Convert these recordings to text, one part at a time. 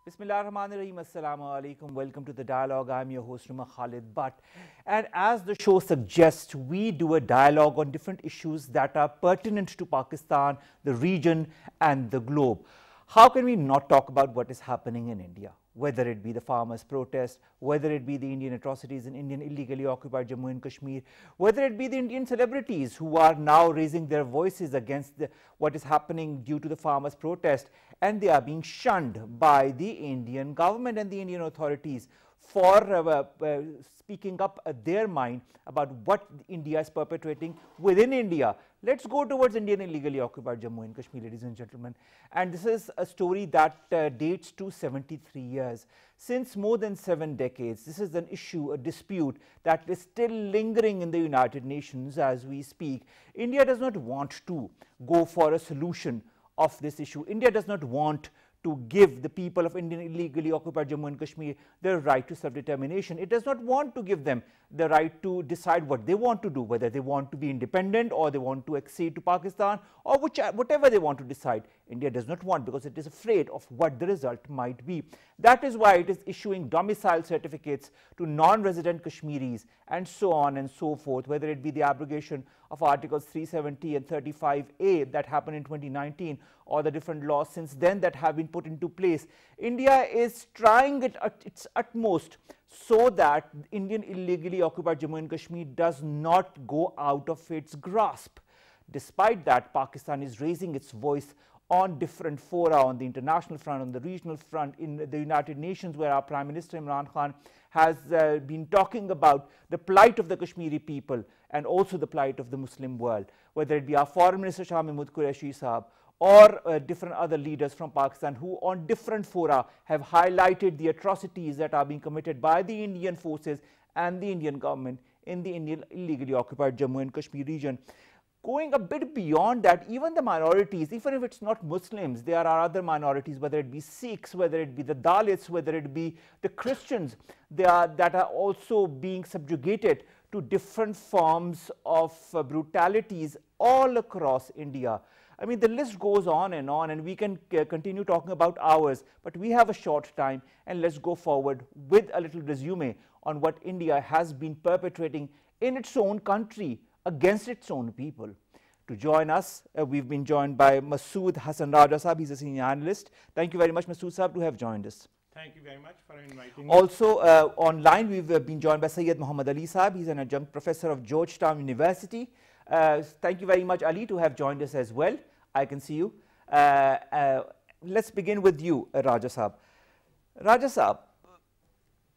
Bismillahirrahmanirrahim. Assalamu alaikum. Welcome to the dialogue. I'm your host, Ruma Khalid Butt. And as the show suggests, we do a dialogue on different issues that are pertinent to Pakistan, the region, and the globe. How can we not talk about what is happening in India? Whether it be the farmers' protest, whether it be the Indian atrocities in Indian illegally occupied Jammu and Kashmir, whether it be the Indian celebrities who are now raising their voices against what is happening due to the farmers' protest, and they are being shunned by the Indian government and the Indian authorities for speaking up their mind about what India is perpetrating within India. Let's go towards Indian illegally occupied Jammu and Kashmir, ladies and gentlemen. And this is a story that dates to 73 years. Since more than 7 decades, this is an issue, a dispute that is still lingering in the United Nations as we speak. India does not want to go for a solution of this issue. India does not want to give the people of Indian illegally occupied Jammu and Kashmir their right to self-determination. It does not want to give them the right to decide what they want to do, whether they want to be independent or they want to accede to Pakistan or whatever they want to decide. India does not want, because it is afraid of what the result might be. That is why it is issuing domicile certificates to non-resident Kashmiris and so on and so forth, whether it be the abrogation of Articles 370 and 35A that happened in 2019 or the different laws since then that have been put into place. India is trying it at its utmost so that Indian illegally occupied Jammu and Kashmir does not go out of its grasp. Despite that, Pakistan is raising its voice on different fora, on the international front, on the regional front, in the United Nations, where our Prime Minister Imran Khan has been talking about the plight of the Kashmiri people and also the plight of the Muslim world, whether it be our Foreign Minister Shah Mahmood Qureshi Sahab or different other leaders from Pakistan who on different fora have highlighted the atrocities that are being committed by the Indian forces and the Indian government in the Indian illegally occupied Jammu and Kashmir region. Going a bit beyond that, even the minorities, even if it's not Muslims, there are other minorities, whether it be Sikhs, whether it be the Dalits, whether it be the Christians, that are also being subjugated to different forms of brutalities all across India. I mean, the list goes on, and we can continue talking about hours, but we have a short time, and let's go forward with a little resume on what India has been perpetrating in its own country against its own people. To join us, we've been joined by Masood Hassan Raja Sahab. He's a senior analyst. Thank you very much, Masood Sahab, to have joined us. Thank you very much for inviting me. Also online, we've been joined by Syed Muhammad Ali Sahab. He's an adjunct professor of Georgetown University. Thank you very much, Ali, to have joined us as well. I can see you. Let's begin with you, Raja Sahab. Raja Sahab,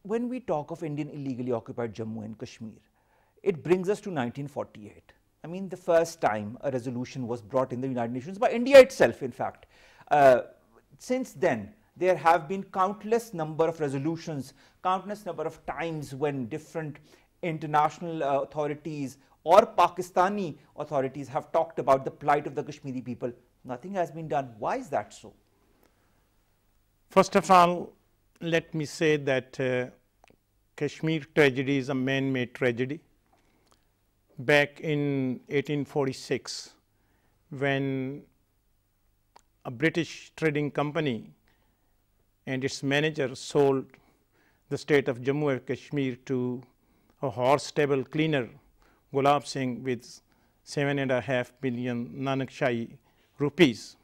when we talk of Indian illegally occupied Jammu and Kashmir, it brings us to 1948. I mean, the first time a resolution was brought in the United Nations by India itself, in fact. Since then, there have been countless number of resolutions, countless number of times when different international authorities or Pakistani authorities have talked about the plight of the Kashmiri people. Nothing has been done. Why is that so? First of all, let me say that Kashmir tragedy is a man-made tragedy. Back in 1846, when a British trading company and its manager sold the state of Jammu and Kashmir to a horse stable cleaner, Gulab Singh, with 7.5 billion Nanakshahi rupees.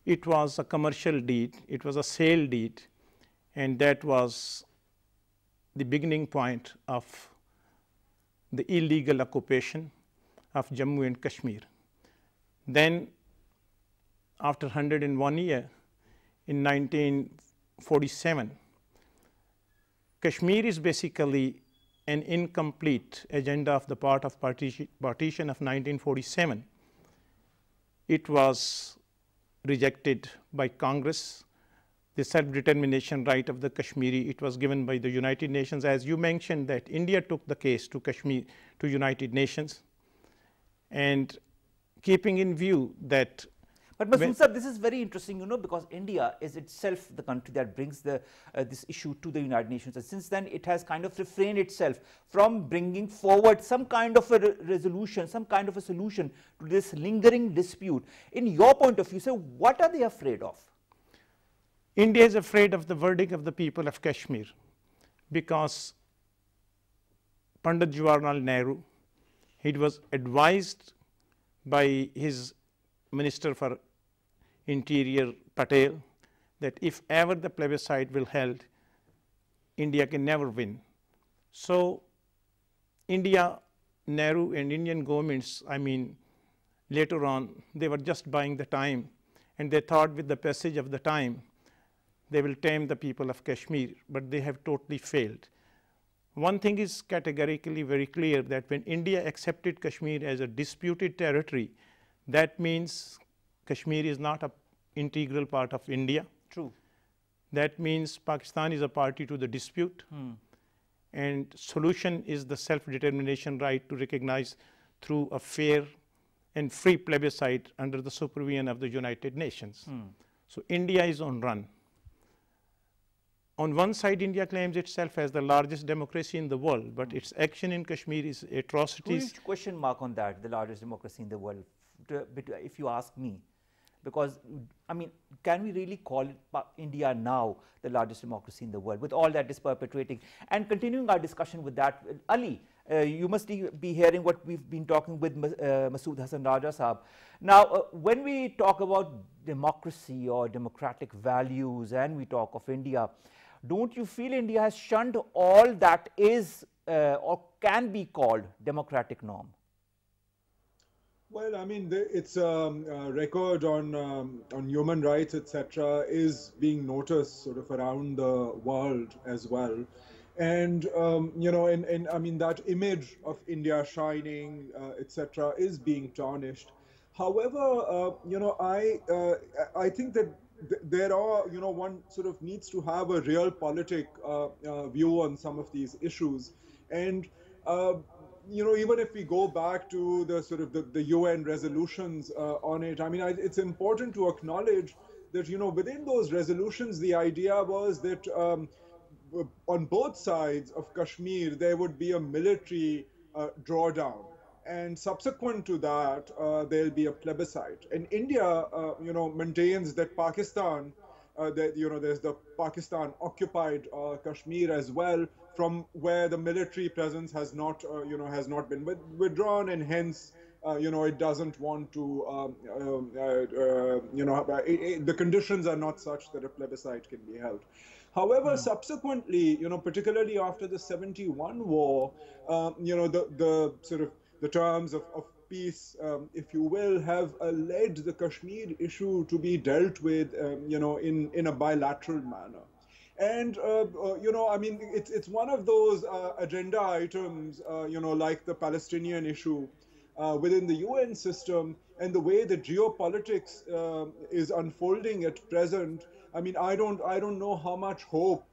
It was a commercial deed, it was a sale deed, and that was the beginning point of the illegal occupation of Jammu and Kashmir. Then, after 101 years, in 1947, Kashmir is basically an incomplete agenda of the part of partition of 1947. It was rejected by Congress. The self-determination right of the Kashmiri, it was given by the United Nations. As you mentioned, that India took the case to Kashmir, to United Nations, and keeping in view that. But Masood sir, this is very interesting, you know, because India is itself the country that brings this issue to the United Nations, and since then it has kind of refrained itself from bringing forward some kind of a resolution, some kind of a solution to this lingering dispute. In your point of view, sir, what are they afraid of? India is afraid of the verdict of the people of Kashmir because Pandit Jawaharlal Nehru, he was advised by his Minister for Interior Patel that if ever the plebiscite will held, India can never win. So India, Nehru and Indian governments, I mean, later on, they were just buying the time, and they thought with the passage of the time, they will tame the people of Kashmir, but they have totally failed. One thing is categorically very clear, that when India accepted Kashmir as a disputed territory, that means Kashmir is not an integral part of India. True. That means Pakistan is a party to the dispute. And solution is the self-determination right to recognize through a fair and free plebiscite under the supervision of the United Nations. So India is on run. On one side, India claims itself as the largest democracy in the world, but its action in Kashmir is atrocities. Huge question mark on that, the largest democracy in the world, if you ask me. Because, I mean, can we really call it India now the largest democracy in the world with all that is perpetuating? And continuing our discussion with that, Ali, you must be hearing what we've been talking with Masood Hassan Raja Saab. Now, when we talk about democracy or democratic values and we talk of India, don't you feel India has shunned all that is or can be called democratic norm? Well, I mean, its record on human rights, etc., is being noticed sort of around the world as well. And, you know, and I mean, that image of India shining, etc., is being tarnished. However, you know, I think that there are, you know, one sort of needs to have a realpolitik view on some of these issues. And, you know, even if we go back to the sort of the UN resolutions on it, I mean, it's important to acknowledge that, you know, within those resolutions, the idea was that on both sides of Kashmir, there would be a military drawdown. And subsequent to that, there'll be a plebiscite. And India, you know, maintains that Pakistan, that, you know, there's the Pakistan occupied Kashmir as well, from where the military presence has not, you know, has not been withdrawn, and hence, you know, it doesn't want to, you know, the conditions are not such that a plebiscite can be held. However, subsequently, you know, particularly after the 71 war, you know, the sort of the terms of peace, if you will, have led the Kashmir issue to be dealt with, you know, in a bilateral manner. And, you know, I mean, it's one of those agenda items, you know, like the Palestinian issue within the UN system, and the way the geopolitics is unfolding at present. I mean, I don't know how much hope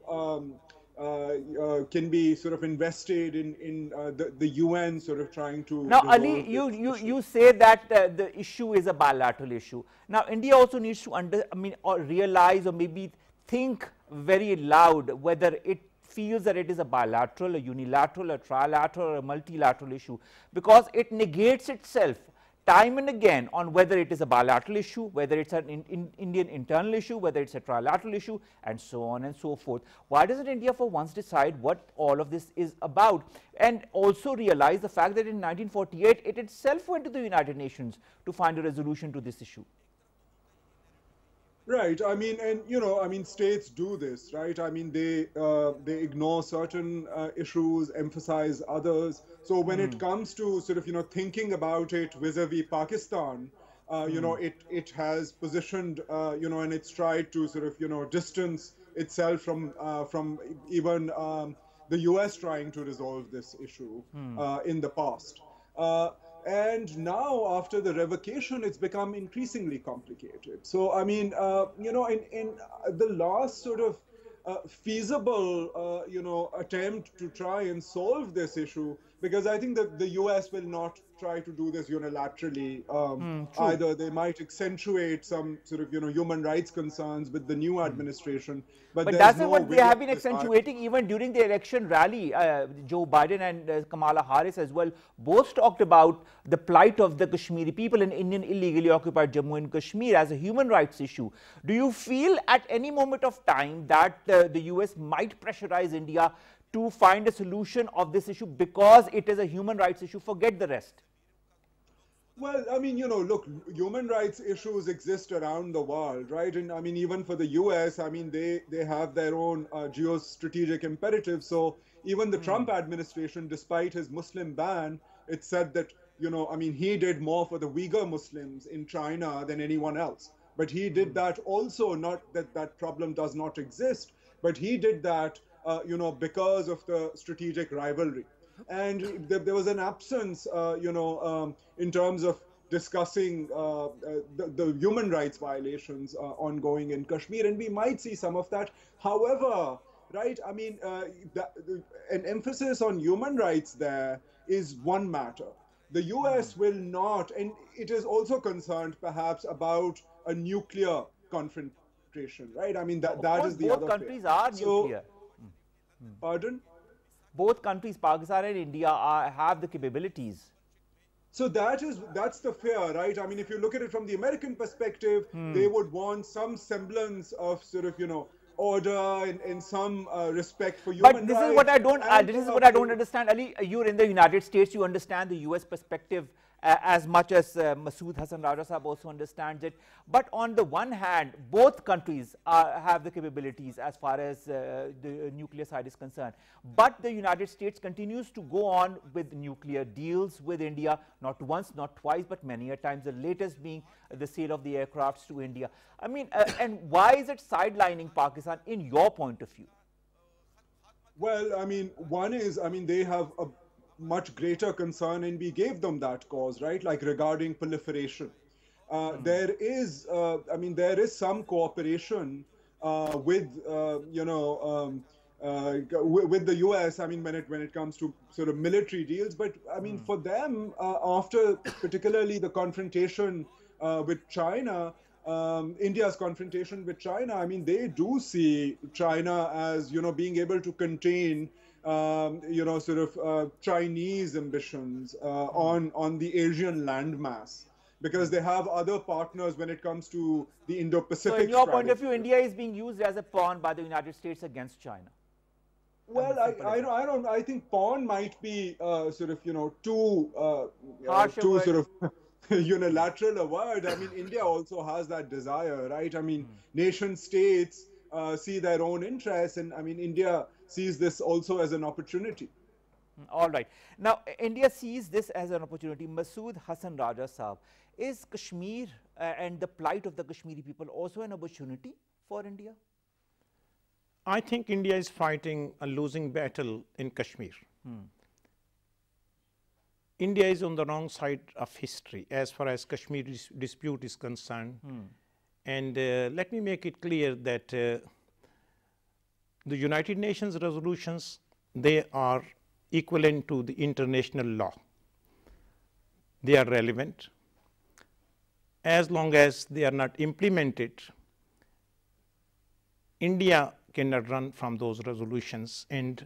can be sort of invested in the UN sort of trying to. Now, Ali, you say that the issue is a bilateral issue. Now, India also needs to or realize, or maybe think very loud whether it feels that it is a bilateral, a unilateral, a trilateral, or a multilateral issue, because it negates itself time and again on whether it is a bilateral issue, whether it's an Indian internal issue, whether it's a trilateral issue, and so on and so forth. Why doesn't India for once decide what all of this is about, and also realize the fact that in 1948 it itself went to the United Nations to find a resolution to this issue? Right. I mean, and you know, I mean, states do this, right? I mean, they ignore certain issues, emphasize others. So when it comes to sort of, you know, thinking about it vis-a-vis Pakistan, you know, it has positioned, you know, and it's tried to sort of, you know, distance itself from even the US trying to resolve this issue in the past. And now, after the revocation, it's become increasingly complicated. So, I mean, you know, in the last sort of feasible, you know, attempt to try and solve this issue, because I think that the US will not try to do this unilaterally either. They might accentuate some sort of, human rights concerns with the new administration, but But there's that's no what they will have on been the side. accentuating even during the election rally. Joe Biden and Kamala Harris as well both talked about the plight of the Kashmiri people in Indian illegally occupied Jammu and Kashmir as a human rights issue. Do you feel at any moment of time that the US might pressurize India to find a solution of this issue because it is a human rights issue? Forget the rest. Well, I mean, look, human rights issues exist around the world, right? And I mean, even for the US, I mean, they have their own geostrategic imperatives. So even the Trump administration, despite his Muslim ban, it said that, I mean, he did more for the Uyghur Muslims in China than anyone else. But he did that also, not that that problem does not exist, but he did that, because of the strategic rivalry. And there was an absence, in terms of discussing the human rights violations ongoing in Kashmir, and we might see some of that. However, right, I mean, an emphasis on human rights there is one matter. The US will not, and it is also concerned perhaps about a nuclear confrontation, right? I mean, that is the other both countries are nuclear. Pardon? Both countries, Pakistan and India, have the capabilities. So that's the fear, right? I mean, if you look at it from the American perspective, they would want some semblance of sort of, order and some respect for human rights. But this is what I don't. This is what I don't understand, Ali. You're in the United States. You understand the U.S. perspective as much as Masood Hassan Raja Sahab also understands it. But on the one hand, both countries have the capabilities as far as the nuclear side is concerned. But the United States continues to go on with nuclear deals with India, not once, not twice, but many a times, the latest being the sale of the aircrafts to India. I mean, and why is it sidelining Pakistan in your point of view? Well, I mean, one is, I mean, they have a much greater concern, and we gave them that cause, right? Like regarding proliferation. There is, I mean, there is some cooperation with, with the US. I mean, when it comes to sort of military deals, but I mean, for them, after particularly the confrontation with China, India's confrontation with China, I mean, they do see China as, being able to contain Chinese ambitions on the Asian landmass, because they have other partners when it comes to the Indo-Pacific. So in your point of view, India is being used as a pawn by the United States against China. Well, I think pawn might be too sort of unilateral a word. I mean, India also has that desire, right? I mean, nation states see their own interests, and I mean, India sees this also as an opportunity. All right. Now, India sees this as an opportunity. Masood Hassan Raja Sahab, is Kashmir and the plight of the Kashmiri people also an opportunity for India? I think India is fighting a losing battle in Kashmir. India is on the wrong side of history as far as Kashmir dispute is concerned. And let me make it clear that the United Nations resolutions, they are equivalent to the international law. They are relevant. As long as they are not implemented, India cannot run from those resolutions, and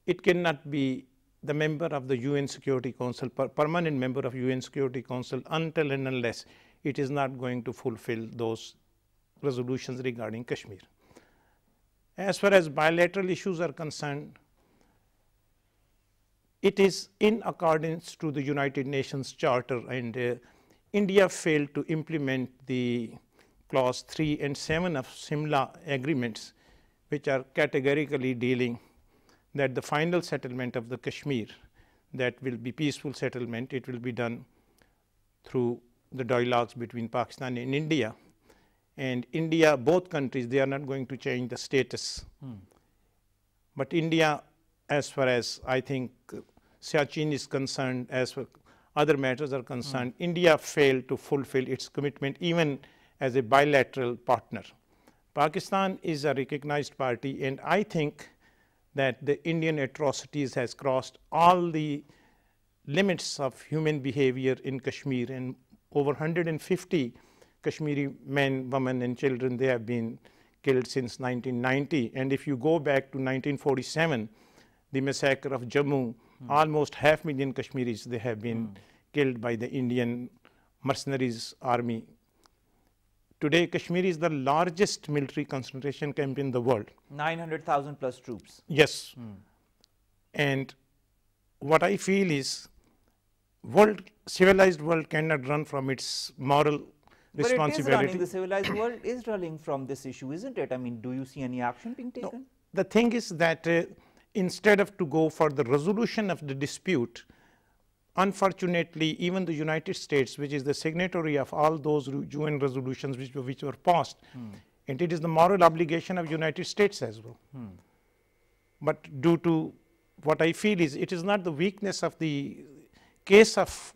it cannot be the member of the UN Security Council, permanent member of UN Security Council, until and unless it is not going to fulfill those resolutions regarding Kashmir. As far as bilateral issues are concerned, it is in accordance to the United Nations Charter, and India failed to implement the clause 3 and 7 of Simla agreements, which are categorically dealing that the final settlement of the Kashmir, that will be peaceful settlement, it will be done through the dialogues between Pakistan and India. And India, both countries, they are not going to change the status. But India, as far as I think Siachen is concerned, as far other matters are concerned, India failed to fulfill its commitment even as a bilateral partner. Pakistan is a recognized party, and I think that the Indian atrocities has crossed all the limits of human behavior in Kashmir, and over 150 Kashmiri men, women, and children, they have been killed since 1990. And if you go back to 1947, the massacre of Jammu, almost 500,000 Kashmiris, they have been killed by the Indian mercenaries army. Today, Kashmir is the largest military concentration camp in the world. 900,000 plus troops. Yes. And what I feel is civilized world cannot run from its moral responsibility. But it is running, the civilized world is running from this issue, isn't it? I mean, do you see any action being taken? No. The thing is that instead of to go for the resolution of the dispute, unfortunately, even the United States, which is the signatory of all those UN resolutions which were passed, and it is the moral obligation of United States as well. But due to what I feel is, it is not the weakness of the case of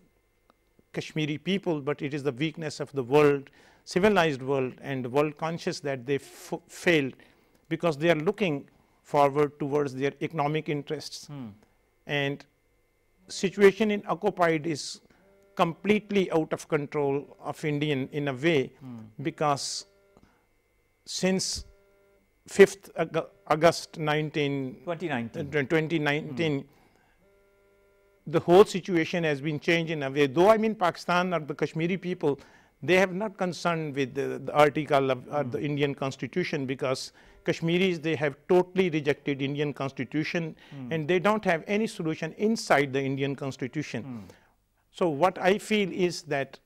Kashmiri people, but it is the weakness of the world, civilized world, and the world conscious that they failed because they are looking forward towards their economic interests. And situation in occupied is completely out of control of Indian in a way, because since 5th August 2019, the whole situation has been changed in a way. Though I mean Pakistan or the Kashmiri people, they have not concerned with the article of the Indian Constitution, because Kashmiris, they have totally rejected Indian Constitution, and they don't have any solution inside the Indian Constitution. So what I feel is that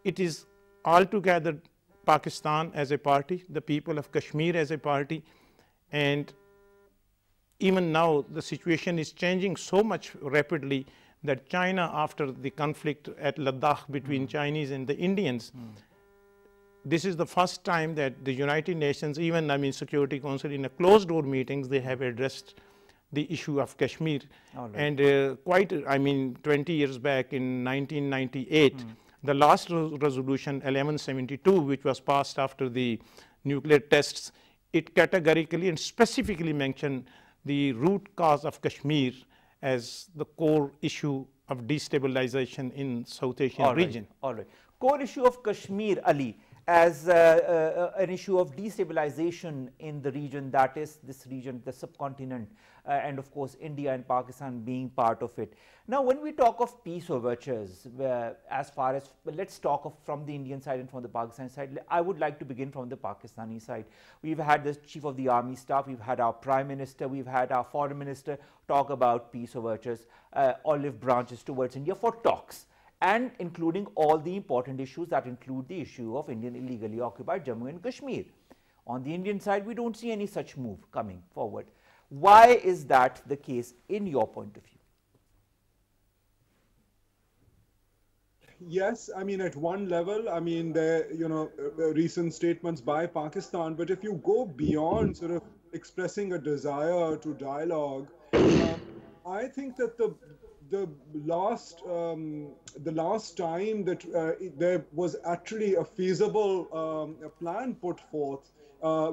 it is altogether Pakistan as a party, the people of Kashmir as a party, and even now the situation is changing so much rapidly that China, after the conflict at Ladakh between Chinese and the Indians, this is the first time that the United Nations, even I mean Security Council, in a closed door meetings, they have addressed the issue of Kashmir. And quite, I mean, 20 years back in 1998, the last resolution 1172, which was passed after the nuclear tests, it categorically and specifically mentioned the root cause of Kashmir as the core issue of destabilization in South Asian region. All right. Core issue of Kashmir, Ali, as an issue of destabilization in the region, that is this region, the subcontinent, and of course India and Pakistan being part of it. Now, when we talk of peace overtures, as far as, let's talk of from the Indian side and from the Pakistani side, I would like to begin from the Pakistani side. We've had the Chief of the Army Staff, we've had our Prime Minister, we've had our Foreign Minister talk about peace overtures, olive branches towards India for talks, and including all the important issues that include the issue of Indian illegally occupied Jammu and Kashmir. On the Indian side, we don't see any such move coming forward. Why is that the case in your point of view? Yes, I mean, at one level, I mean, there, recent statements by Pakistan, but if you go beyond sort of expressing a desire to dialogue, I think that the last time that there was actually a feasible plan put forth,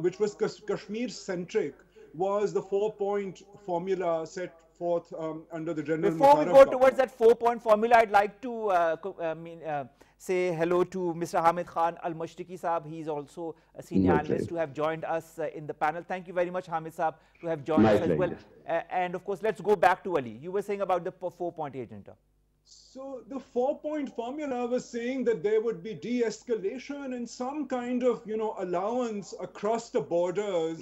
which was Kashmir-centric, was the 4-point formula set forth under the General Before we Musharraf go towards that 4-point formula, I'd like to say hello to Mr. Hamid Khan Al-Mushtaki Saab. He's also a senior analyst who have joined us in the panel. Thank you very much, Hamid Saab, to have joined us as well. And of course, let's go back to Ali. You were saying about the 4-point agenda. So the 4-point formula was saying that there would be de-escalation and some kind of, allowance across the borders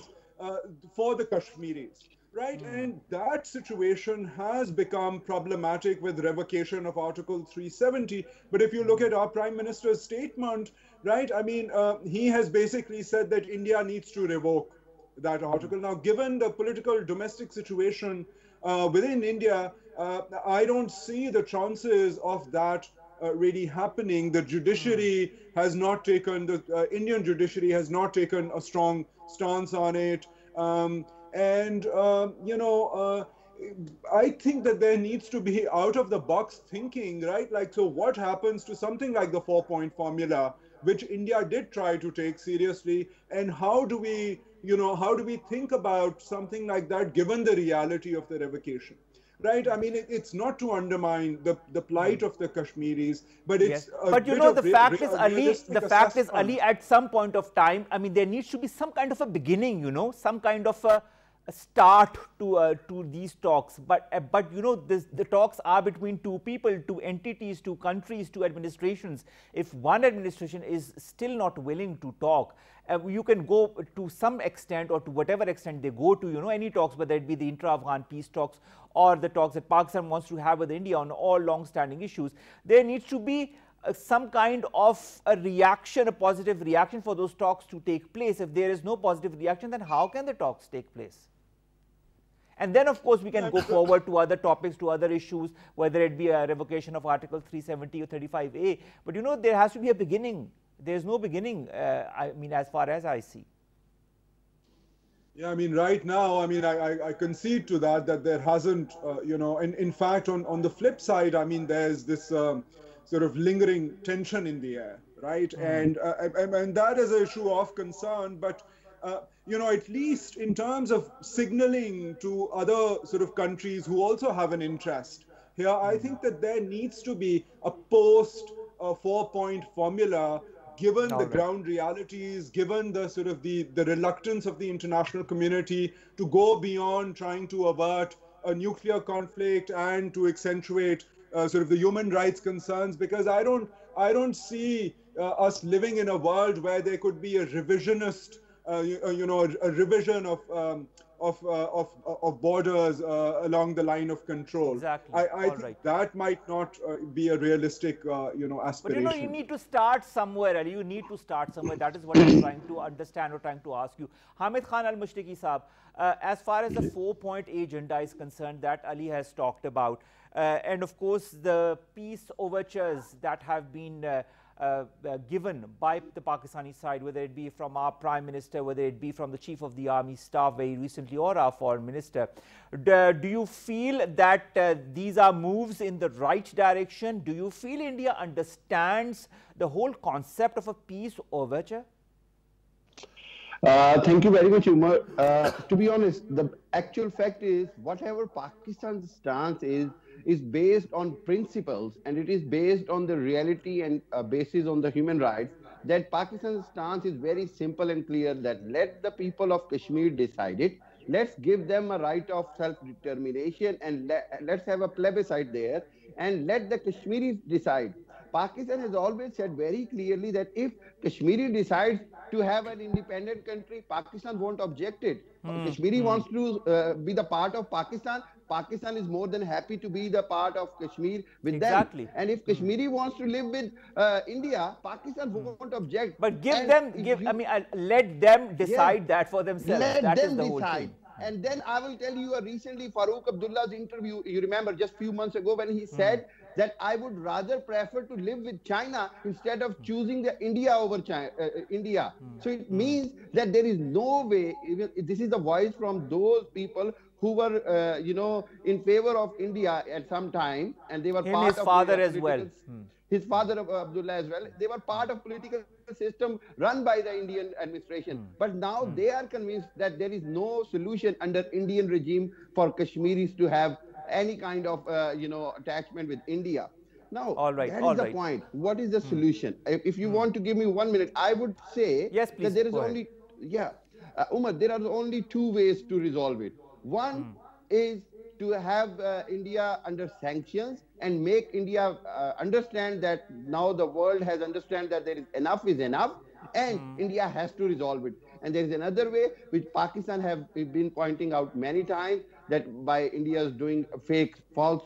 for the Kashmiris, right? And that situation has become problematic with revocation of Article 370. But if you look at our Prime Minister's statement, right, I mean, he has basically said that India needs to revoke that article. Now, given the political domestic situation within India, I don't see the chances of that really happening. The judiciary has not taken, the Indian judiciary has not taken a strong stance on it. I think that there needs to be out of the box thinking, right? Like, so what happens to something like the 4-point formula which India did try to take seriously. And how do we, how do we think about something like that given the reality of the revocation? Right? I mean, it's not to undermine the plight of the Kashmiris, but it's but the fact is, Ali, at some point of time, I mean, there needs to be some kind of a beginning, some kind of a start to these talks. But the talks are between two people, two entities, two countries, two administrations. If one administration is still not willing to talk, you can go to some extent, or to whatever extent they go to, any talks, whether it be the intra-Afghan peace talks or the talks that Pakistan wants to have with India on all long-standing issues. There needs to be some kind of a reaction, a positive reaction for those talks to take place. If there is no positive reaction, then how can the talks take place? And then, of course, we can go forward to other topics, to other issues, whether it be a revocation of Article 370 or 35A. But, there has to be a beginning. There's no beginning, I mean, as far as I see. Yeah, I mean, right now, I mean, I concede to that there hasn't, and in fact, on the flip side, I mean, there's this sort of lingering tension in the air, right? And that is an issue of concern, but at least in terms of signaling to other sort of countries who also have an interest here, I think that there needs to be a post 4-point formula, given the ground realities, given the sort of the reluctance of the international community to go beyond trying to avert a nuclear conflict and to accentuate sort of the human rights concerns, because I don't see us living in a world where there could be a revisionist a revision of borders along the line of control. Exactly. I think that might not be a realistic, aspiration. But you need to start somewhere, Ali. You need to start somewhere. That is what I'm trying to understand or trying to ask you. Hamid Khan Al-Mushtaki Saab, as far as the 4-point agenda is concerned that Ali has talked about, and of course the peace overtures that have been given by the Pakistani side, whether it be from our Prime Minister, whether it be from the Chief of the Army Staff very recently, or our Foreign Minister. Do you feel that these are moves in the right direction? Do you feel India understands the whole concept of a peace overture? Thank you very much, Umar. To be honest, the actual fact is, whatever Pakistan's stance is based on principles, and it is based on the reality and basis on the human rights. That Pakistan's stance is very simple and clear, that let the people of Kashmir decide it. Let's give them a right of self-determination, and let's have a plebiscite there, and let the Kashmiris decide. Pakistan has always said very clearly that if Kashmiri decides to have an independent country, Pakistan won't object it. Kashmiri wants to be the part of Pakistan. Pakistan is more than happy to be the part of Kashmir with them. And if Kashmiri wants to live with India, Pakistan won't object. But let them decide that for themselves. Let them decide. And then I will tell you recently Farooq Abdullah's interview, you remember just few months ago, when he said that I would rather prefer to live with China instead of choosing the India over China, India. So it means that there is no way, even this is the voice from those people who were, in favor of India at some time, and they were part of his father as well. His father, Abdullah, as well. They were part of political system run by the Indian administration. But now they are convinced that there is no solution under Indian regime for Kashmiris to have any kind of, attachment with India. Now, that is the point. What is the solution? If you want to give me 1 minute, I would say that there is only, Umar, there are only two ways to resolve it. One is to have India under sanctions and make India understand that now the world has understand that there is enough, and India has to resolve it. And there is another way which Pakistan have been pointing out many times, that by India's doing fake false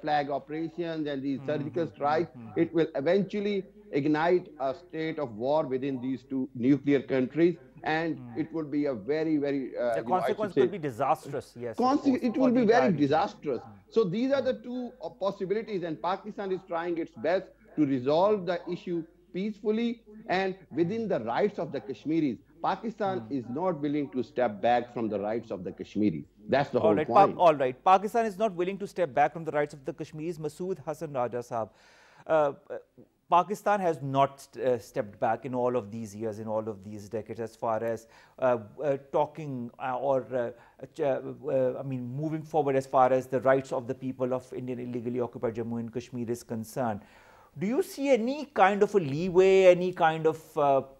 flag operations and these surgical strikes, it will eventually ignite a state of war within these two nuclear countries. And it would be a very, very... the consequence could be disastrous, yes. It will be very disastrous. So these are the two possibilities, and Pakistan is trying its best to resolve the issue peacefully and within the rights of the Kashmiris. Pakistan is not willing to step back from the rights of the Kashmiris. That's the whole point. All right. Pakistan is not willing to step back from the rights of the Kashmiris. Masood Hassan Raja Saab. Pakistan has not stepped back in all of these years, in all of these decades, as far as talking I mean, moving forward as far as the rights of the people of Indian illegally occupied Jammu and Kashmir is concerned. Do you see any kind of a leeway, any kind of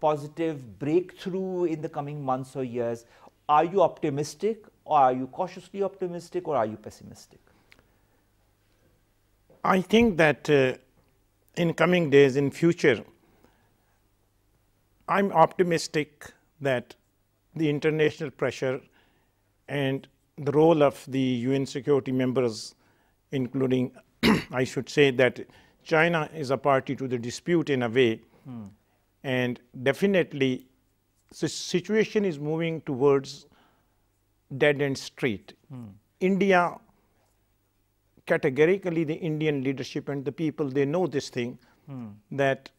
positive breakthrough in the coming months or years? Are you optimistic, or are you cautiously optimistic, or are you pessimistic? I think that in coming days, in future, I'm optimistic that the international pressure and the role of the UN security members, including, I should say that China is a party to the dispute in a way, and definitely the situation is moving towards dead-end street. India, categorically the Indian leadership and the people, they know this thing, that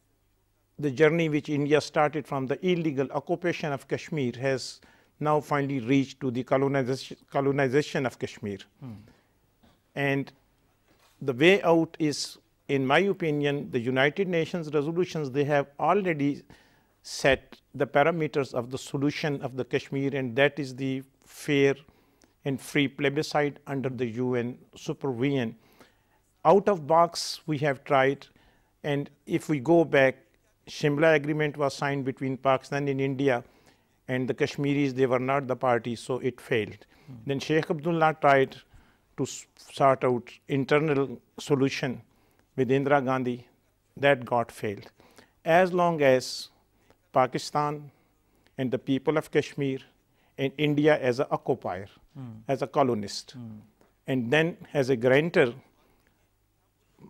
the journey which India started from the illegal occupation of Kashmir has now finally reached to the colonization of Kashmir. And the way out is, in my opinion, the United Nations resolutions, they have already set the parameters of the solution of the Kashmir, and that is the fair and free plebiscite under the UN supervision. Out of box, we have tried, and if we go back, Shimla Agreement was signed between Pakistan and India, and the Kashmiris, they were not the party, so it failed. Then Sheikh Abdullah tried to sort out internal solution with Indira Gandhi, that got failed. As long as Pakistan and the people of Kashmir and India as an occupier, as a colonist, and then as a grantor,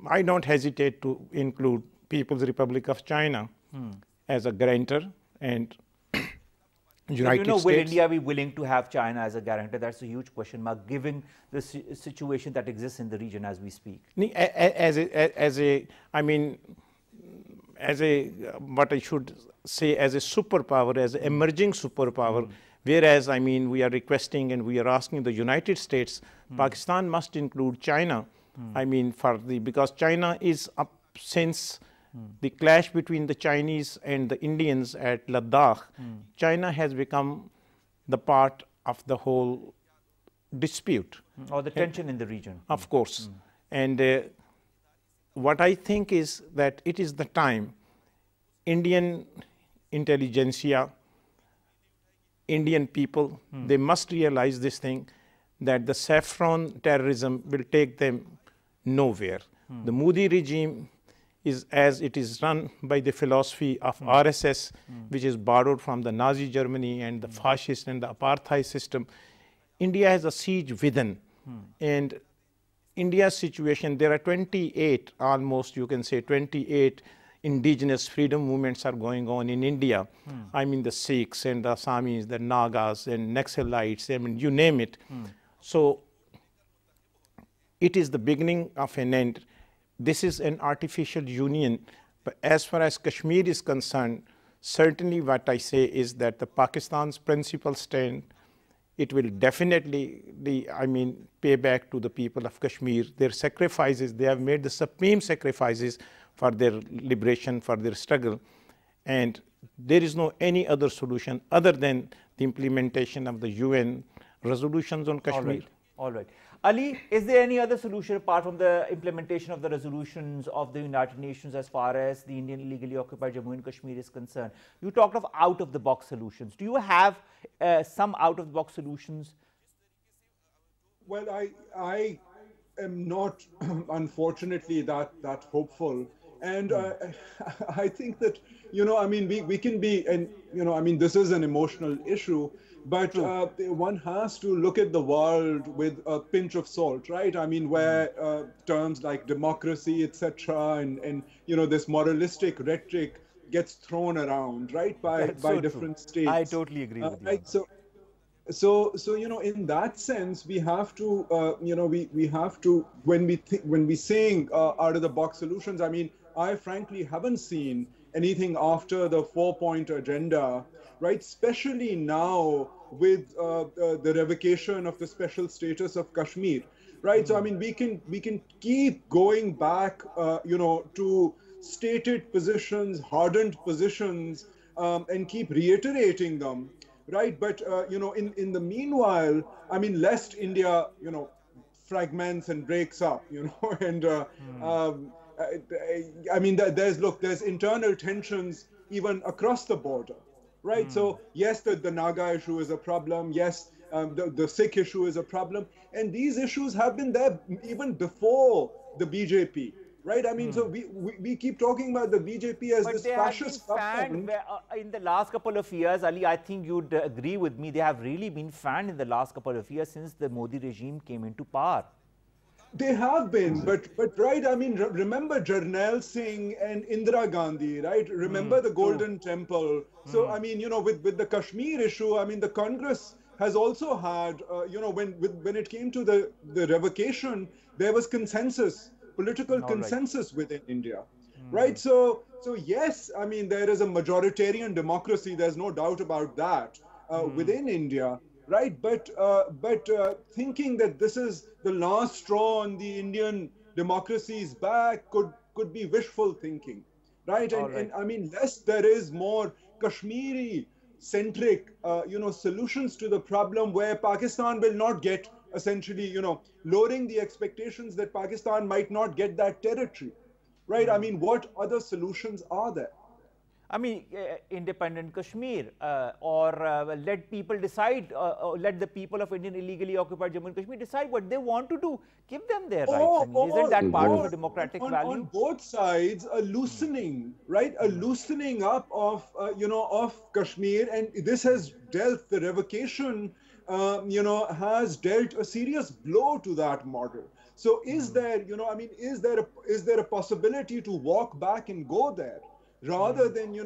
I don't hesitate to include People's Republic of China as a grantor, and United States. Will India be willing to have China as a guarantor? That's a huge question mark, given the situation that exists in the region as we speak. What I should say, as a superpower, as an emerging superpower, whereas, I mean, we are requesting and we are asking the United States, Pakistan must include China. I mean, because China is up since the clash between the Chinese and the Indians at Ladakh. China has become the part of the whole dispute. Or the tension in the region. Of course. And what I think is that it is the time Indian intelligentsia, Indian people, they must realize this thing, that the saffron terrorism will take them nowhere. The Modi regime is, as it is run by the philosophy of RSS, which is borrowed from the Nazi Germany and the fascist and the apartheid system. India has a siege within. And India's situation, there are 28, almost you can say 28 indigenous freedom movements are going on in India. I mean, the Sikhs and the Assamese, the Nagas and Naxalites, I mean, you name it. So it is the beginning of an end. This is an artificial union, but as far as Kashmir is concerned, certainly what I say is that the Pakistan's principal stand, it will definitely, pay back to the people of Kashmir. Their sacrifices, they have made the supreme sacrifices for their liberation, for their struggle, and there is no any other solution other than the implementation of the UN resolutions on Kashmir. All right. Ali, is there any other solution apart from the implementation of the resolutions of the United Nations as far as the Indian illegally occupied Jammu and Kashmir is concerned? You talked of out-of-the-box solutions. Do you have some out-of-the-box solutions? Well, I am not, unfortunately, that hopeful. And I think that, we can be, and, this is an emotional issue, but one has to look at the world with a pinch of salt, right? I mean, where terms like democracy, etc., and this moralistic rhetoric gets thrown around, right, by different states. I totally agree with you. Right? So in that sense, we have to, we have to, when we saying out of the box solutions, I mean, I frankly haven't seen anything after the 4-point agenda, right? Especially now with the revocation of the special status of Kashmir, right? So I mean, we can keep going back, to stated positions, hardened positions, and keep reiterating them, right? But in the meanwhile, I mean, lest India, fragments and breaks up, and I mean, there's internal tensions even across the border, right? So yes, the Naga issue is a problem. Yes, the Sikh issue is a problem, and these issues have been there even before the BJP. Right, I mean, so we keep talking about the BJP as this fascist government. In the last couple of years, Ali, I think you'd agree with me, they have really been fanned in the last couple of years since the Modi regime came into power. They have been, but right, I mean, remember Jarnail Singh and Indira Gandhi, right? Remember the Golden Temple. So, I mean, with the Kashmir issue, I mean, the Congress has also had, when it came to the revocation, there was consensus. Political consensus within India, right? So yes, I mean, there is a majoritarian democracy. There's no doubt about that within India, right? But thinking that this is the last straw on the Indian democracy's back could be wishful thinking, right? And I mean, lest there is more Kashmiri centric, solutions to the problem where Pakistan will not get essentially, lowering the expectations that Pakistan might not get that territory, right? I mean, what other solutions are there? I mean, independent Kashmir, or let people decide, let the people of Indian illegally occupied Jammu and Kashmir decide what they want to do. Give them their rights. I mean, isn't that part of a democratic value? On both sides, a loosening, right? A loosening up of, of Kashmir, and this has dealt the revocation. Has dealt a serious blow to that model. So is there, I mean, is there a possibility to walk back and go there rather than,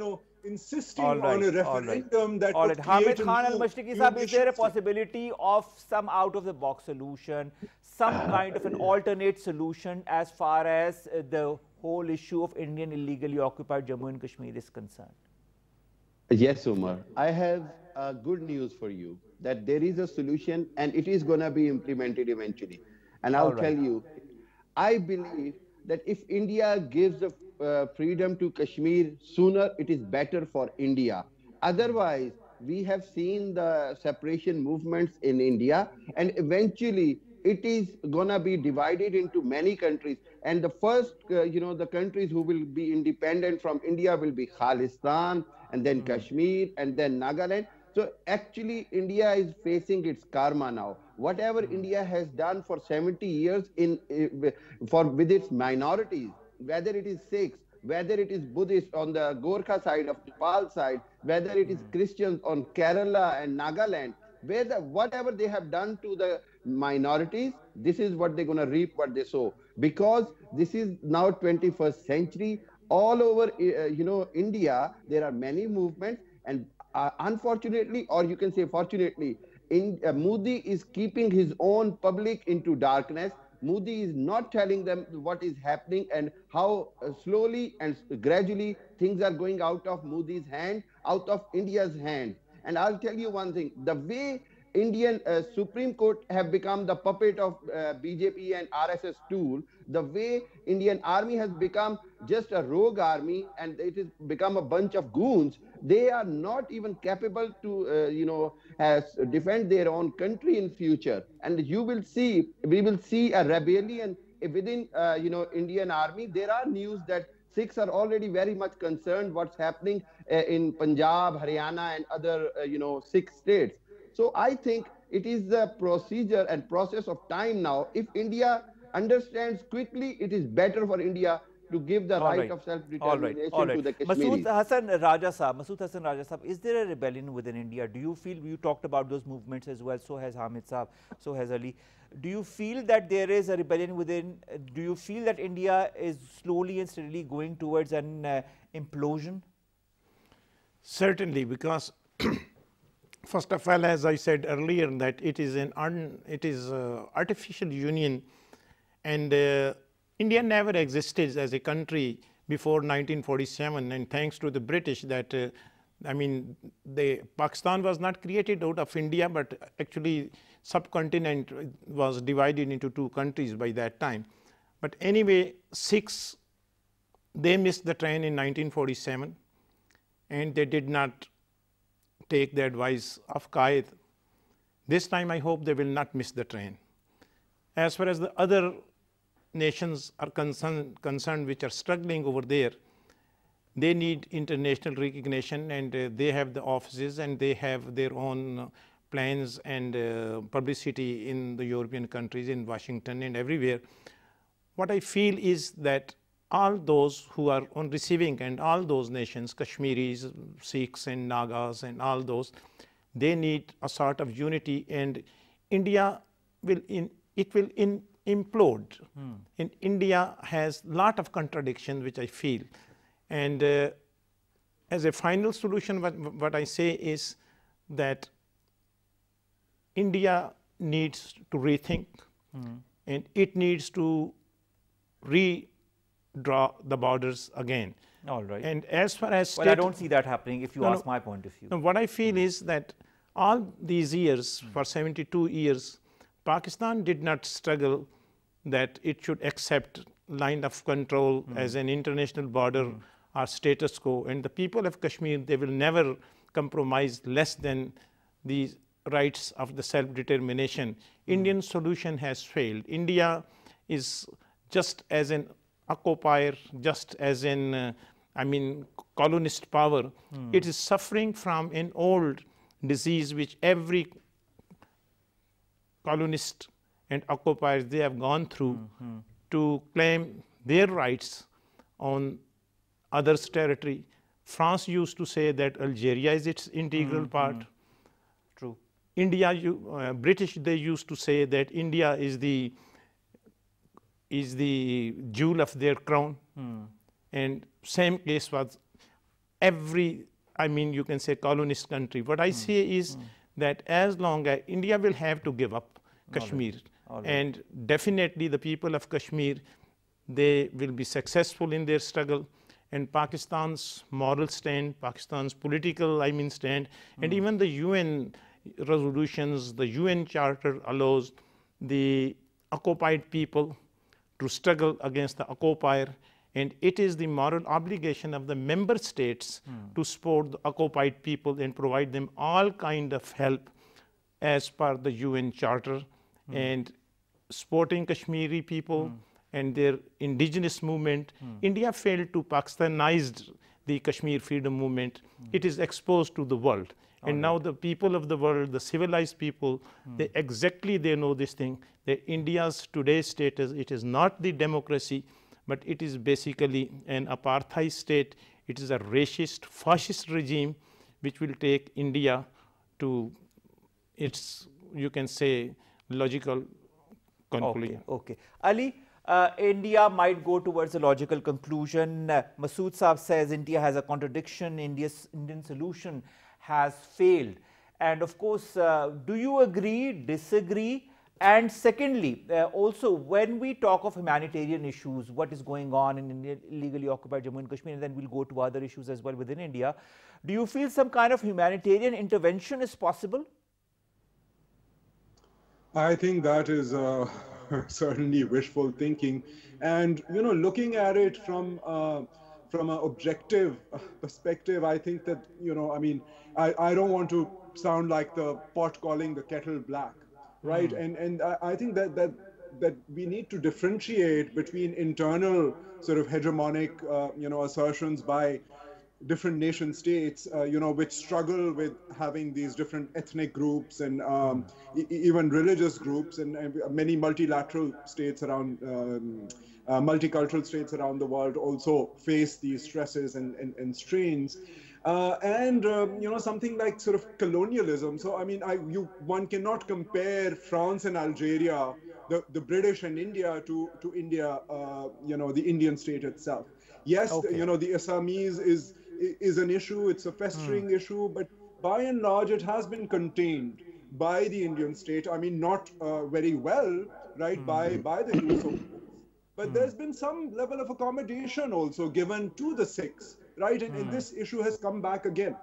insisting on a referendum that would Hamid Khan Al-Mashriqi Sahab, is there a possibility of some out-of-the-box solution, some kind of an alternate solution as far as the whole issue of Indian illegally occupied Jammu and Kashmir is concerned? Yes, Umar. I have good news for you, that there is a solution and it is going to be implemented eventually. And I'll tell you, I believe that if India gives the freedom to Kashmir sooner, it is better for India. Otherwise, we have seen the separation movements in India, and eventually it is going to be divided into many countries. And the first, the countries who will be independent from India will be Khalistan, and then Kashmir, and then Nagaland. So actually, India is facing its karma now. Whatever India has done for 70 years with its minorities, whether it is Sikhs, whether it is Buddhist on the Gorkha side of Nepal side, whether it is Christians on Kerala and Nagaland, whatever they have done to the minorities, this is what they're going to reap what they sow. Because this is now 21st century. All over, India, there are many movements, and unfortunately, or you can say fortunately, Modi is keeping his own public into darkness. Modi is not telling them what is happening and how slowly and gradually things are going out of Modi's hand, out of India's hand. And I'll tell you one thing, the way Indian Supreme Court have become the puppet of BJP and RSS tool, the way Indian army has become just a rogue army and it has become a bunch of goons, they are not even capable to, defend their own country in future. And we will see a rebellion within, Indian army. There are news that Sikhs are already very much concerned what's happening in Punjab, Haryana and other, Sikh states. So I think it is the procedure and process of time now. If India understands quickly, it is better for India to give the right of self-determination to the Kashmiris. Masood Hassan Raja Sahab, is there a rebellion within India? Do you feel, you talked about those movements as well, so has Hamid Sahab, so has Ali. Do you feel that there is a rebellion within, do you feel that India is slowly and steadily going towards an implosion? Certainly, because first of all, as I said earlier, that it is an artificial union, and India never existed as a country before 1947, and thanks to the British that, Pakistan was not created out of India, but actually subcontinent was divided into two countries by that time. But anyway, Sikhs, they missed the train in 1947, and they did not take the advice of Qaid. This time I hope they will not miss the train. As far as the other nations are concerned which are struggling over there, they need international recognition, and they have the offices and they have their own plans and publicity in the European countries, in Washington and everywhere. What I feel is that all those who are on receiving end, all those nations, Kashmiris, Sikhs and Nagas and all those, they need a sort of unity, and India will implode. And India has lot of contradictions, which I feel. And as a final solution, what I say is that India needs to rethink, and it needs to redraw the borders again. All right. And as far as well, I don't see that happening if you ask my point of view. No, what I feel is that all these years, for 72 years, Pakistan did not struggle that it should accept line of control as an international border or status quo. And the people of Kashmir, they will never compromise less than the rights of the self-determination. Indian solution has failed. India is just as an occupier, just as an, colonist power. It is suffering from an old disease which every colonist and occupiers, they have gone through to claim their rights on others' territory. France used to say that Algeria is its integral part. True. India, British, they used to say that India is the jewel of their crown. And same case was every, you can say colonist country. What I say is that as long as India will have to give up Kashmir, and definitely the people of Kashmir, they will be successful in their struggle, and Pakistan's moral stand, Pakistan's political, stand, and even the UN resolutions, the UN Charter allows the occupied people to struggle against the occupier, and it is the moral obligation of the member states to support the occupied people and provide them all kind of help as per the UN Charter, and supporting Kashmiri people and their indigenous movement. India failed to Pakistanize the Kashmir freedom movement. It is exposed to the world. And now the people of the world, the civilized people, they know this thing, that India's today's status, it is not the democracy, but it is basically an apartheid state. It is a racist, fascist regime which will take India to its, you can say, logical conclusion. Okay. Ali, India might go towards a logical conclusion. Masood Saab says India has a contradiction. Indian solution has failed. And of course, do you agree, disagree? And secondly, also when we talk of humanitarian issues, what is going on in illegally occupied Jammu and Kashmir, and then we'll go to other issues as well within India, do you feel some kind of humanitarian intervention is possible? I think that is certainly wishful thinking, and looking at it from an objective perspective, I think that I don't want to sound like the pot calling the kettle black, right? And I think that we need to differentiate between internal sort of hegemonic assertions by different nation states, which struggle with having these different ethnic groups and even religious groups, and many multilateral states around, multicultural states around the world also face these stresses and strains. Something like sort of colonialism. So, one cannot compare France and Algeria, the British and India to India, the Indian state itself. Yes, the Assamese is an issue, it's a festering issue, but by and large it has been contained by the Indian state. Not very well, right, by the use of force. But there's been some level of accommodation also given to the Sikhs, right? And this issue has come back again.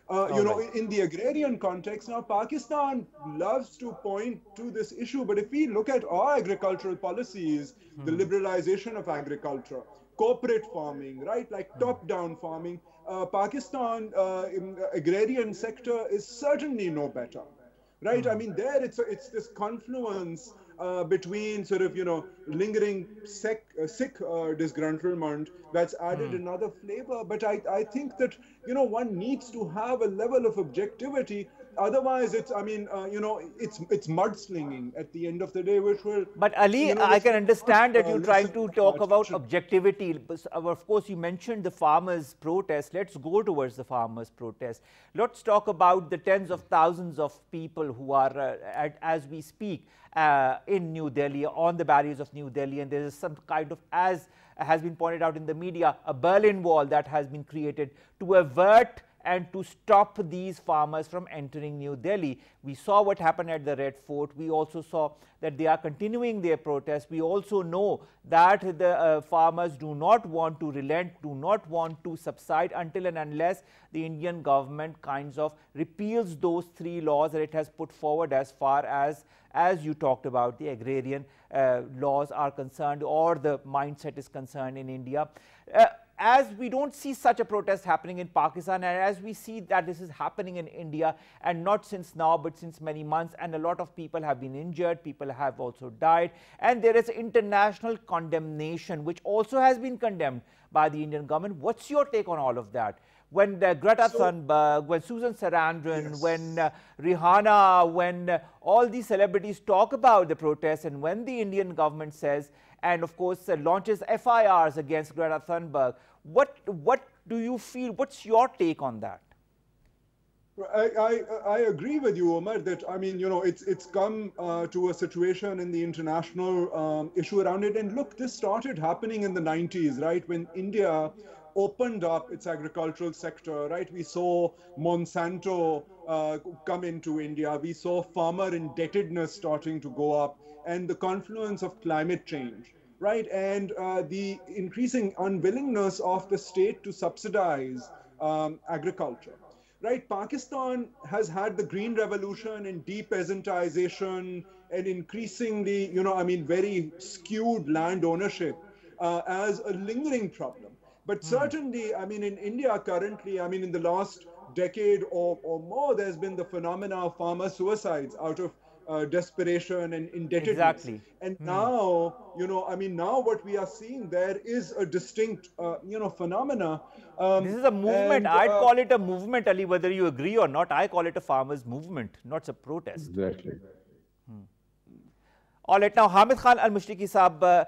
In the agrarian context, now Pakistan loves to point to this issue, but if we look at our agricultural policies, the liberalization of agriculture, corporate farming, right? Like top-down farming. Pakistan agrarian sector is certainly no better, right? I mean, there it's this confluence between sort of, lingering sick disgruntlement that's added another flavor. But I think that, one needs to have a level of objectivity. Otherwise, it's mudslinging at the end of the day, which will. But Ali, I can understand that you're trying to talk about attention. objectivity. Of course, you mentioned the farmers' protest. Let's go towards the farmers' protest. Let's talk about the tens of thousands of people who are, as we speak, in New Delhi, on the barriers of New Delhi. And there is some kind of, as has been pointed out in the media, a Berlin Wall that has been created to avert and to stop these farmers from entering New Delhi. We saw what happened at the Red Fort. We also saw that they are continuing their protest. We also know that the farmers do not want to relent, do not want to subside until and unless the Indian government kinds of repeals those 3 laws that it has put forward, as far as you talked about, the agrarian laws are concerned, or the mindset is concerned in India. As we don't see such a protest happening in Pakistan, and as we see that this is happening in India, and not since now but since many months, and a lot of people have been injured, people have also died, and there is international condemnation which also has been condemned by the Indian government. What's your take on all of that? When Greta Thunberg, when Susan Sarandon, Yes. when Rihanna, when all these celebrities talk about the protests, and when the Indian government says, and of course launches FIRs against Greta Thunberg, what do you feel? What's your take on that? I agree with you, Omar, that it's come to a situation in the international issue around it. And look, this started happening in the 90s, right? When India opened up its agricultural sector, right? We saw Monsanto come into India. We saw farmer indebtedness starting to go up, and the confluence of climate change, right? And the increasing unwillingness of the state to subsidize agriculture. Right, Pakistan has had the Green Revolution and de-peasantization and increasingly, very skewed land ownership as a lingering problem. But certainly, in India currently, in the last decade or more, there's been the phenomena of farmer suicides out of desperation and indebtedness. Exactly. And now, now what we are seeing there is a distinct, phenomena. This is a movement. I'd call it a movement, Ali, whether you agree or not. I call it a farmers' movement, not a protest. Exactly. All right, now Hamid Khan Al-Mushtaki Saab,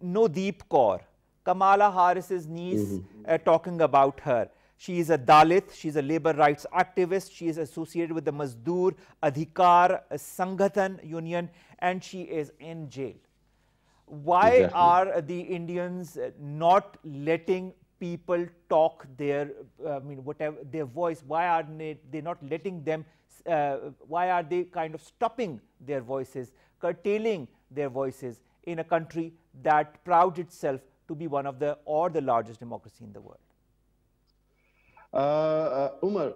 Nodeep Kaur, Kamala Harris's niece, talking about her. She is a Dalit, she is a labor rights activist, she is associated with the Mazdoor Adhikar Sangathan Union, and she is in jail. Why are the Indians not letting people talk their, whatever their voice? Why are they not letting them, why are they kind of stopping their voices, curtailing their voices in a country that prouds itself to be one of the, or the largest democracy in the world? Umar,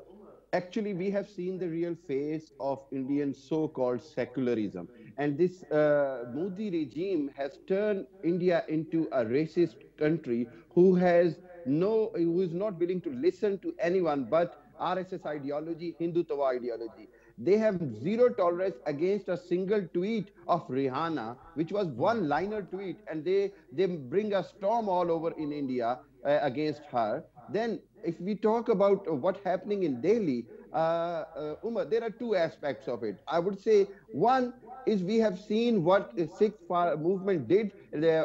actually we have seen the real face of Indian so-called secularism, and this Modi regime has turned India into a racist country who is not willing to listen to anyone but RSS ideology, Hindutva ideology. They have zero tolerance against a single tweet of Rihanna, which was one-liner tweet, and they bring a storm all over in India against her. Then if we talk about what's happening in Delhi, Umar, there are 2 aspects of it. I would say one is we have seen what the Sikh movement did. They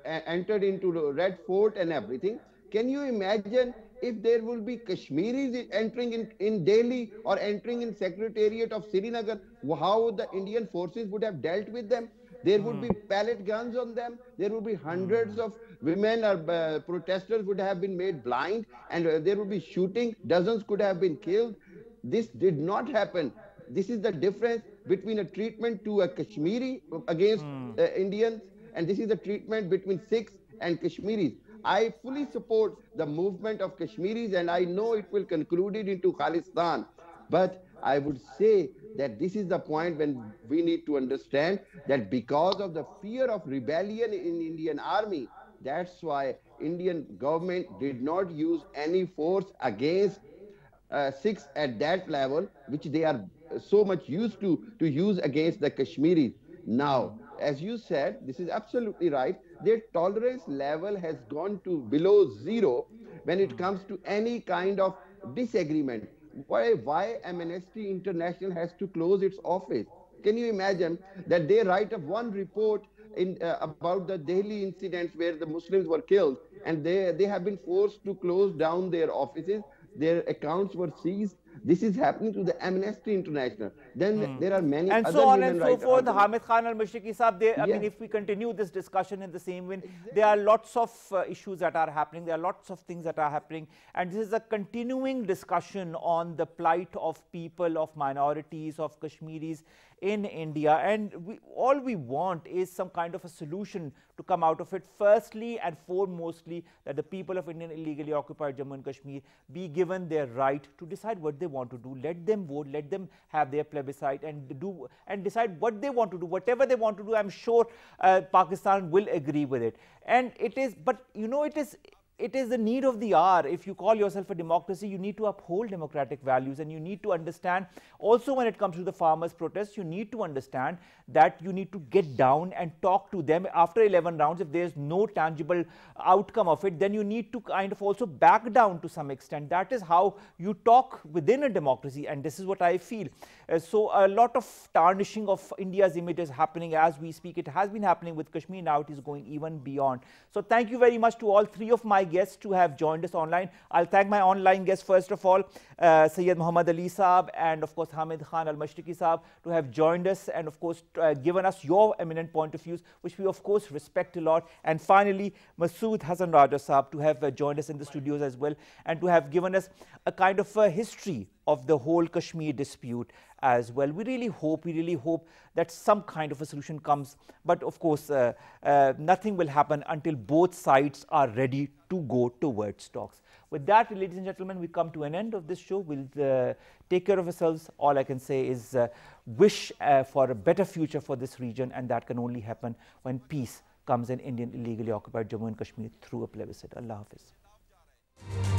entered into the Red Fort and everything. Can you imagine if there will be Kashmiris entering in Delhi or entering in Secretariat of Srinagar, how the Indian forces would have dealt with them? There would be pellet guns on them. There would be hundreds of women or protesters would have been made blind, and there would be shooting. Dozens could have been killed. This did not happen. This is the difference between a treatment to a Kashmiri against Indians, and this is the treatment between Sikhs and Kashmiris. I fully support the movement of Kashmiris, and I know it will conclude it into Khalistan. But I would say that this is the point when we need to understand that because of the fear of rebellion in Indian army, That's why Indian government did not use any force against Sikhs at that level, which they are so much used to use against the Kashmiris. Now, as you said, this is absolutely right. Their tolerance level has gone to below zero when it comes to any kind of disagreement. Why Amnesty International has to close its office? Can you imagine that they write up one report about the Delhi incidents where the Muslims were killed, and they have been forced to close down their offices, their accounts were seized. This is happening to the Amnesty International. Then there are many and other so on human and so rights forth. organizations. Hamid Khan al-Mashriqi Sahab, I mean, if we continue this discussion in the same way, there are lots of issues that are happening. There are lots of things that are happening. And this is a continuing discussion on the plight of people, of minorities, of Kashmiris in India. And all we want is some kind of a solution to come out of it. Firstly and foremostly, that the people of Indian illegally occupied Jammu and Kashmir be given their right to decide what they want to do. Let them vote, let them have their plebiscite and decide what they want to do. Whatever they want to do, I'm sure Pakistan will agree with it. And it is, but you know, it is the need of the hour. If you call yourself a democracy, you need to uphold democratic values, and you need to understand also when it comes to the farmers' protests, you need to understand that you need to get down and talk to them after 11 rounds. If there's no tangible outcome of it, then you need to kind of also back down to some extent. That is how you talk within a democracy, and this is what I feel. So a lot of tarnishing of India's image is happening as we speak. It has been happening with Kashmir, now it is going even beyond. So thank you very much to all three of my guests to have joined us online. I'll thank my online guests first of all, Syed Muhammad Ali Saab and of course Hamid Khan al-Mashriqi Saab, to have joined us and of course given us your eminent point of views, which we of course respect a lot. And finally, Masood Hasan Raja Saab, to have joined us in the studios as well, and to have given us a kind of a history of the whole Kashmir dispute as well. We really hope that some kind of a solution comes, but of course nothing will happen until both sides are ready to go towards talks. With that, ladies and gentlemen, we come to an end of this show. We'll take care of ourselves. All I can say is wish for a better future for this region, and that can only happen when peace comes in Indian illegally occupied Jammu and Kashmir through a plebiscite. Allah Hafiz.